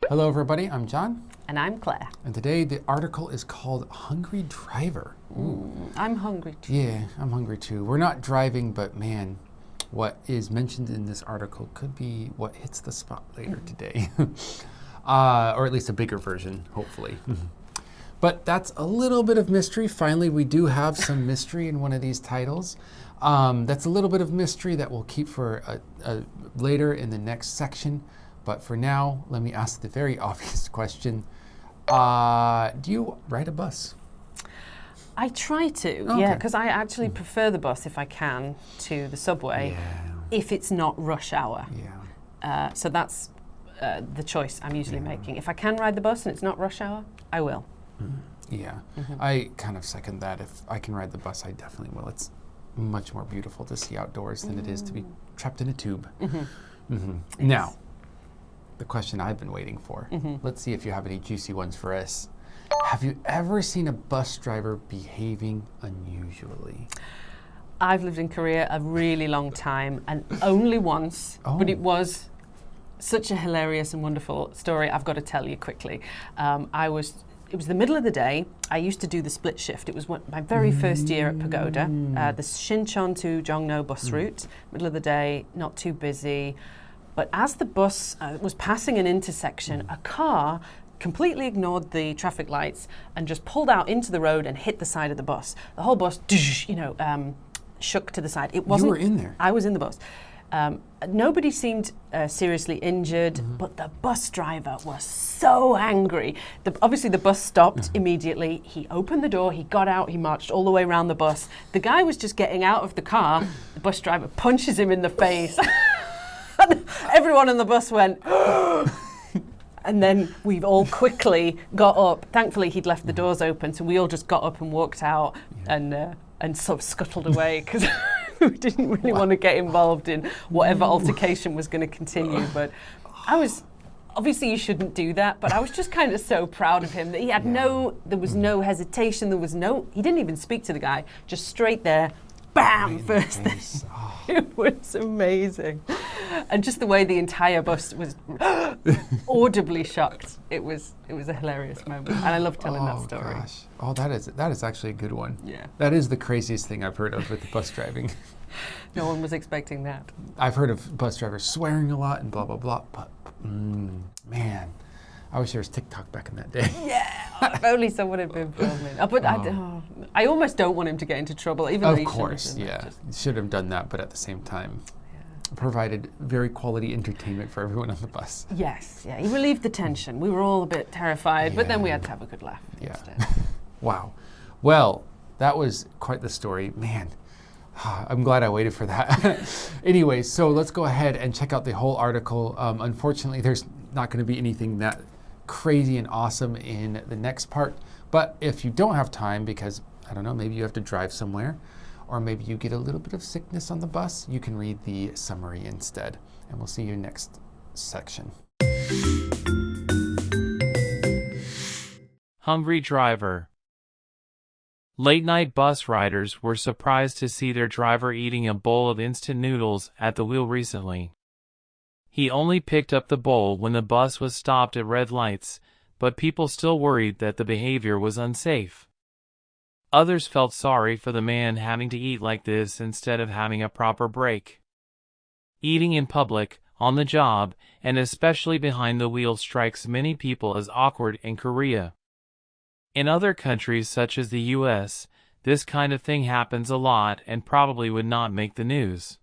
Hello, everybody. I'm John. And I'm Claire. And today the article is called Hungry Driver. I'm hungry too. Yeah, I'm hungry too. We're not driving, but man, what is mentioned in this article could be what hits the spot later today. Or at least a bigger version, hopefully. But that's a little bit of mystery. Finally, we do have some mystery in one of these titles. That's a little bit of mystery that we'll keep for later in the next section. But for now, let me ask the very obvious question. Do you ride a bus? I try to, yeah, because I actually prefer the bus if I can to the subway if it's not rush hour. Yeah. So that's the choice I'm usually making. If I can ride the bus and it's not rush hour, I will. Yeah, I kind of second that. If I can ride the bus, I definitely will. It's much more beautiful to see outdoors than it is to be trapped in a tube. Now, the question I've been waiting for. Let's see if you have any juicy ones for us. Have you ever seen a bus driver behaving unusually? I've lived in Korea a really long time and only once, but it was such a hilarious and wonderful story. I've got to tell you quickly. It was the middle of the day. I used to do the split shift. It was my very first year at Pagoda, the Sinchon to Jongno bus route. Middle of the day, not too busy. But as the bus was passing an intersection, a car completely ignored the traffic lights and just pulled out into the road and hit the side of the bus. The whole bus, shook to the side. It wasn't. You were in there. I was in the bus. Nobody seemed seriously injured, but the bus driver was so angry. Obviously, the bus stopped immediately. He opened the door, he got out, he marched all the way around the bus. The guy was just getting out of the car. The bus driver punches him in the face. And everyone on the bus went, and then we all quickly got up. Thankfully, he'd left the doors open, so we all just got up and walked out and sort of scuttled away because we didn't really want to get involved in whatever altercation was going to continue. But obviously you shouldn't do that, but I was just kind of so proud of him that he had there was no hesitation, he didn't even speak to the guy, just straight there, bam, first thing. It was amazing. And just the way the entire bus was audibly shocked. It was a hilarious moment. And I love telling that story. Gosh. Oh, that is actually a good one. Yeah. That is the craziest thing I've heard of with bus driving. No one was expecting that. I've heard of bus drivers swearing a lot and blah, blah, blah. But, man, I wish there was TikTok back in that day. Yeah, if only someone had been filming. But I almost don't want him to get into trouble, even though he should have done that, but at the same time, provided very quality entertainment for everyone on the bus. Yes, he relieved the tension. We were all a bit terrified, but then we had to have a good laugh instead. Wow. Well, that was quite the story. Man, I'm glad I waited for that. Anyway, so let's go ahead and check out the whole article. Unfortunately, there's not going to be anything that crazy and awesome in the next part. But if you don't have time because, I don't know, maybe you have to drive somewhere, or maybe you get a little bit of sickness on the bus, you can read the summary instead. And we'll see you next section. Hungry driver. Late-night bus riders were surprised to see their driver eating a bowl of instant noodles at the wheel recently. He only picked up the bowl when the bus was stopped at red lights, but people still worried that the behavior was unsafe. Others felt sorry for the man having to eat like this instead of having a proper break. Eating in public, on the job, and especially behind the wheel strikes many people as awkward in Korea. In other countries such as the US, this kind of thing happens a lot and probably would not make the news.